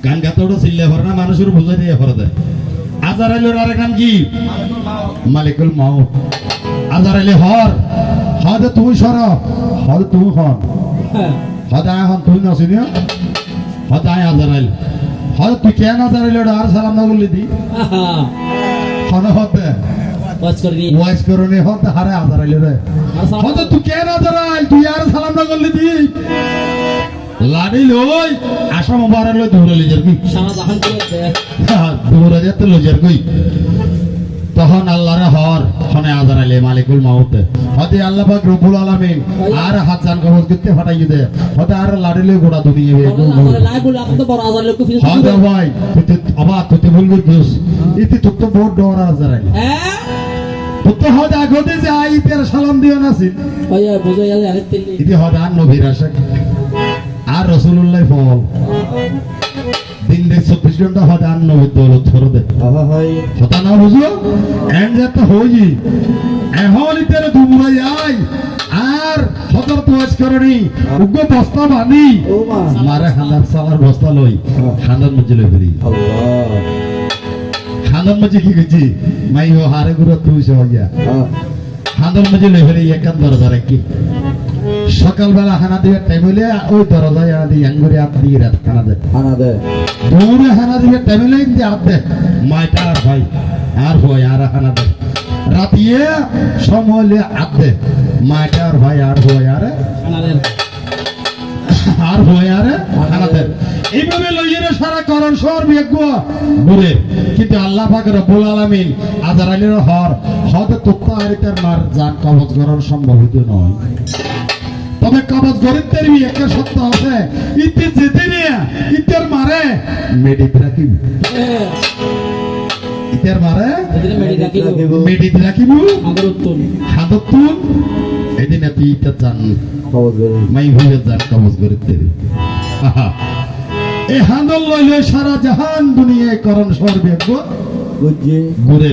গান গাতে ওটা চিল্লে ভরে না মানুষের বুঝাই দিয়ে ভরে দেয় আজারাইলের আরেক নাম কি মালিকুল মাউত আজারাইলে হর হদে তুমি সর হদে তুমি হন হদে আয় হন তুমি নসিনি হদে আয় আজারাইল হদে তুই কেন আজারাইলে আর সালাম না বললি দি হন হদে ওয়াইস করনি হদে হারে আজারাইলে রে হদে তুই কেন আজারাইল তুই আর সালাম না বললি দি লাড়ি লই আশা মোবারক লই দৌড়ে লিজার কি দৌড়ে যেতে লইজার কই তখন আল্লাহর হর হনে আজারাইলে মালিকুল মাউত হদে আল্লাহ পাক রব্বুল আলামিন আর হাত জান কবজ করতে ফাটাই দে হদে আর লাড়ি লই গোড়া দুনিয়ে হদে ভাই তুই আবার তুই বলবি কিস ইতি তুই তো বড় ডর আজারাইল তুই তো হদে আগতে যে আইতের সালাম দিও নাছিস ভাইয়া বুঝাই আরে তেলি ইতি হদে আর নবীর আশা আর রাসূলুল্লাহ ফল দিন দেখ 24 ঘন্টা হদে আর নবীর দৌলত ছড়ে দে হতা না বুঝো এন্ড যেতে হই এখন ইতের দুমুরাই আই আর হতর তোয়াজ করনি উগ্র বস্তা বানি মারে খানার সালার বস্তা লই খানার মধ্যে লই ফেরি আল্লাহ খানার মধ্যে কি কইছি মাই হো হারে গুরু তুই হইয়া খানার মধ্যে লই ফেরি একান দরজারে কি সকালবেলা খানা দিবে টাইম হইলে ওই দরজায় আদি আঙ্গুরে আপ দিয়ে রাত খানা দে দূরে খানা দিবে টাইম হইলে ইন্দি আপ দে মাইটা আর ভাই আর হয় আর খানা দে রাতিয়ে সমলে আপ দে মাইটা আর ভাই আর হয় আর খানা দে আর হয় আর খানা দে এইভাবে লইয়ের সারা করণ শহর বিয়াগো ঘুরে কিন্তু আল্লাহ পাক রব্বুল আলামিন আজারাইলের হদে তুক্তা আরিতার মার জান কবজ করার সম্ভবিত নয় তবে কবজ গরিবদের একটা সত্য আছে ইতি যেতে নিয়ে ইতের মারে মেডিট রাখিব ইতের মারে মেডিট রাখিব হাদতুন এদিন তুই ইতে জান কবজ মাই হয়ে জান কবজ গরিবদের এই হান্দল লইলে সারা জাহান দুনিয়ায় করণ সর্বে ঘুরে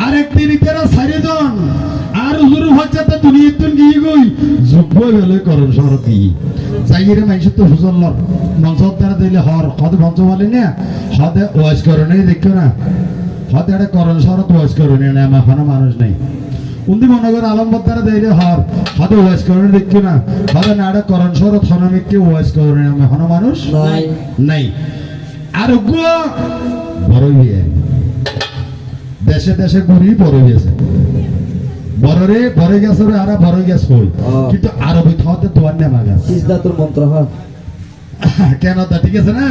আরেকটি রিতেরা 4 জন আর হুজুর হচ্ছে তো দুনিয়া তুন গিয়ে গই যোগ্য হলে করণ সরতি চাইরে মাইছে তো হুজুর লর মঞ্চত দ্বারা দিলে হর হদ মঞ্চ বলে না হদে ওয়াজ করনে দেখো না হদে এটা করণ সরত ওয়াজ করনে না আমার মানুষ নাই উন্দি মনগর আলমবদ দ্বারা দিলে হর হদে ওয়াজ করনে দেখো না হদে না এটা করণ সরত হনমিককে ওয়াজ করনে আমার মানুষ নাই নাই আর গো বড় হইয়ে দেশে দেশে ঘুরি বড় হয়েছে বড়রে বড় গেছে রে আর বড় গেছ কই কিন্তু আরবি থাতে দোয়ার নেমা গেছে সিজদাতুল মন্ত্র হয় কেন তা ঠিক আছে না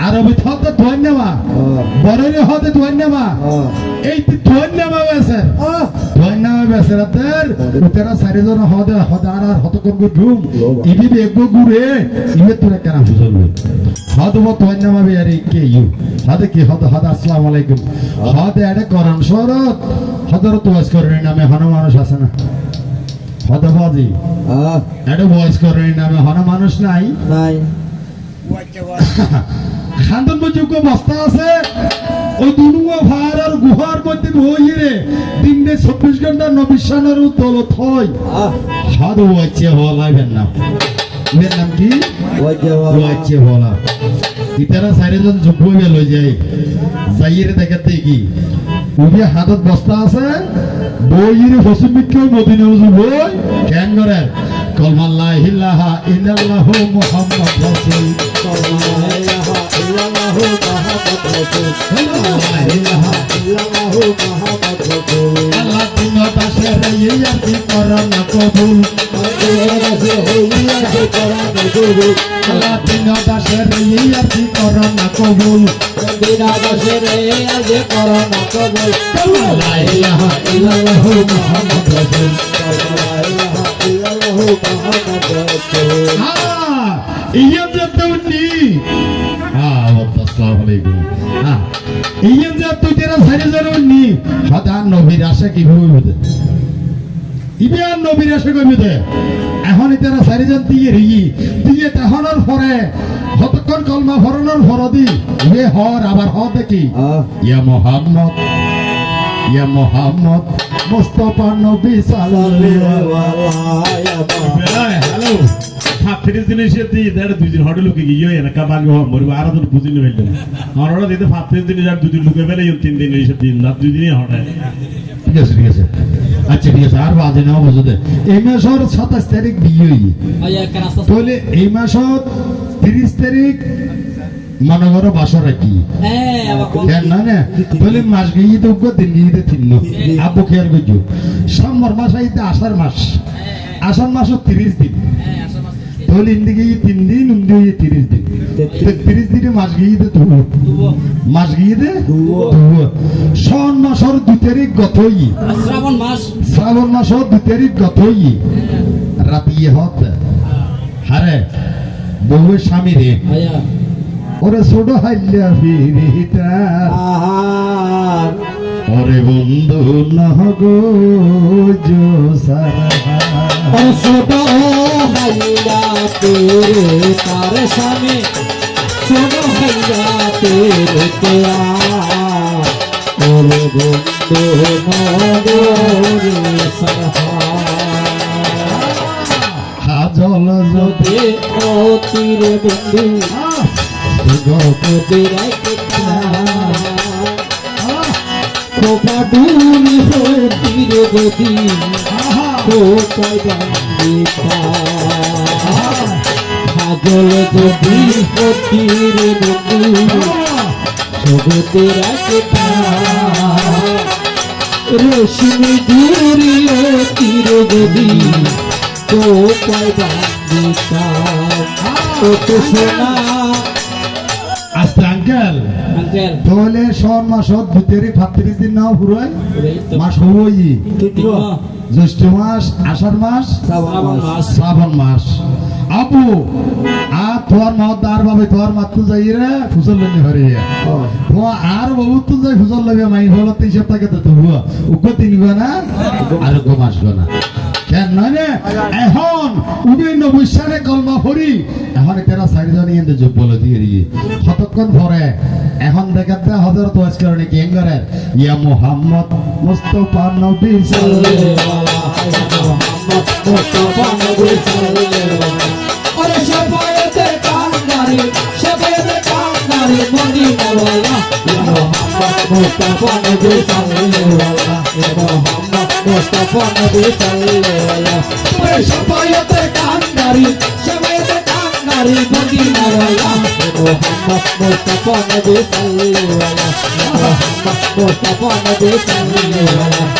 আরবি থাতে দোয়ার নেমা বড়রে হতে দোয়ার নেমা এই দোয়ার নেমা গেছে দোয়ার নেমা গেছে রাতের উতেরা 4 জন হতে হতে আর হতে করব ঘুম ইবি একগো ঘুরে ইবে তোরা কেন বুঝলো হতে দোয়ার নেমা বে আরে কে ইউ হতে কি হতে হতে আসসালামু আলাইকুম হতে এটা কোরআন শরত হযরত ওয়াজ করেন নামে হন মানুষ আছে না হতে বাজি এটা ওয়াজ করেন নামে হন মানুষ নাই নাই খানদান মজুক বস্তা আছে ওই দুনুয়া ভার আর গুহার মধ্যে বইরে দিনে 24 ঘন্টা নবিশানের দলত হয় সাধু ওয়াইছে হলাইবেন না এর নাম কি ওয়াইছে হলা ইতারা 4 জন যোগ্য হয়ে লই যায় যাইরে দেখাতে কি ওই হাতত বস্তা আছে বইরে ফসমিককে মদিনা উজু বই কেন করে কলমা লা ইলাহা ইল্লাল্লাহু মুহাম্মাদ রাসূল কলমা লা ইলাহা ইল্লাল্লাহু মুহাম্মাদ রাসূল কলমা লা ইলাহা ইল্লাল্লাহু মুহাম্মাদ রাসূল আল্লাহ তিনো দাসে রইয়া কি করন কবুল আল্লাহ তিনো দাসে রইয়া কি করন কবুল বিনা দাসে রইয়া যে করন কবুল কলমা লা ইলাহা ইল্লাল্লাহু মুহাম্মাদ রাসূল কলমা লা ইলাহা ইল্লাল্লাহু মুহাম্মাদ রাসূল ইয়া যতনি আসসালামু আলাইকুম ইয়া যত তেরা সারি জারুনি সদা নবীর আশা কি হইবে ইবে আর নবীর আশা কইবে এখন তেরা সারি জন দিয়ে তাহনের পরে হতক্ষণ কলমা ফরনের ফরদি এ হর আবার হ দেখি ইয়া মুহাম্মদ মুস্তাফা নবী সাল্লাল্লাহু আলাইহি ওয়া সাল্লাম হ্যালো 30 দিন এসে তুই দেড় 2 দিন হটে লুকে গিয়ে এনে কাবাঙ্গ মরব আর তো বুঝিনি হইল আমার ওরা দিতে 30 দিন আর 2 দিন লুকে ফেলে 3 দিন এসে 3 রাত 2 দিনই হটে ঠিক আছে আচ্ছা ঠিক আছে আর বাজে না বুঝতে এই মাসের 27 তারিখ বিয়ে তাহলে এই মাসের 30 তারিখ মনে করো বাসর রাখি না না তাহলে মাস গিয়ে তো দিন গিয়ে তিন আব্বু খেয়াল করছো সোমবার মাস আইতে আষাঢ় মাসও 30 দিন তাহলে ইন্দিকে 3 দিন উন্দিকে 30 দিন 30 দিনে মাস গিয়ে দে মাস গিয়ে দে শ্রাবণ মাসের 2 তারিখ গতই শ্রাবণ মাসের 2 তারিখ গতই রাতিয়ে হত হারে বহু স্বামী রে ওরে ছোট হাইলা ফিরিতা ওরে বন্ধু নহগো জোসারা ছোট হাইলা তেরে তার স্বামী ছোট হাইলা তেরে তেয়া ওরে বন্ধু নহগো জোসারা হাজল যদি ও তীরে বন্ধু গপতে রাখতা খোপাডুনি হতিরে যদি খোপাই বান্দিতা হাজল যদি হতিরে বন্ধু গপতে রাখতা রশ্মি জুরি হতিরে যদি খোপাই বান্দিতা ও তো সোনা আস্তে আঙ্কেল তাহলে শ্রাবণ মাসত 2 তারিখ 30 দিন নাও পুরো মাস হই জ্যৈষ্ঠ মাস আষাঢ় মাস শ্রাবণ মাস আবু তোর মাও তার ভাবে তোর মাত্র যাই রে ফুসল লইনি হরে তো আর বহুত তো যাই ফুসল লইবে মাই হলো 3 সপ্তাহ কে তো উগো 3 গো না আর গো মাস গো না কেন নয় এখন 99 সালে কলমা পড়ি এখন তেরা 4 জন ইন্দে যোগ বলে দিয়ে কতক্ষণ পরে এখন দেখাতে হযরত ওয়াজ করে কি এঙ্গারে ইয়া মুহাম্মদ মুস্তাফা নবী সাল্লাল্লাহু আলাইহি ওয়াসাল্লাম আরে শাফায়াতে কান্দারি মদিনা ওয়ালা ইয়া মুহাম্মদ মুস্তাফা নবী সাল্লাল্লাহু আলাইহি মুহাম্মদ মুস্তাফা নবী সাল্লাল্লাহু আরে শাফায়াতে কান্দারি মদিনা ওয়ালা মুহাম্মদ মুস্তাফা নবী সাল্লাল্লাহু আলাইহি মুহাম্মদ মুস্তাফা নবী সাল্লাল্লাহু আলাইহি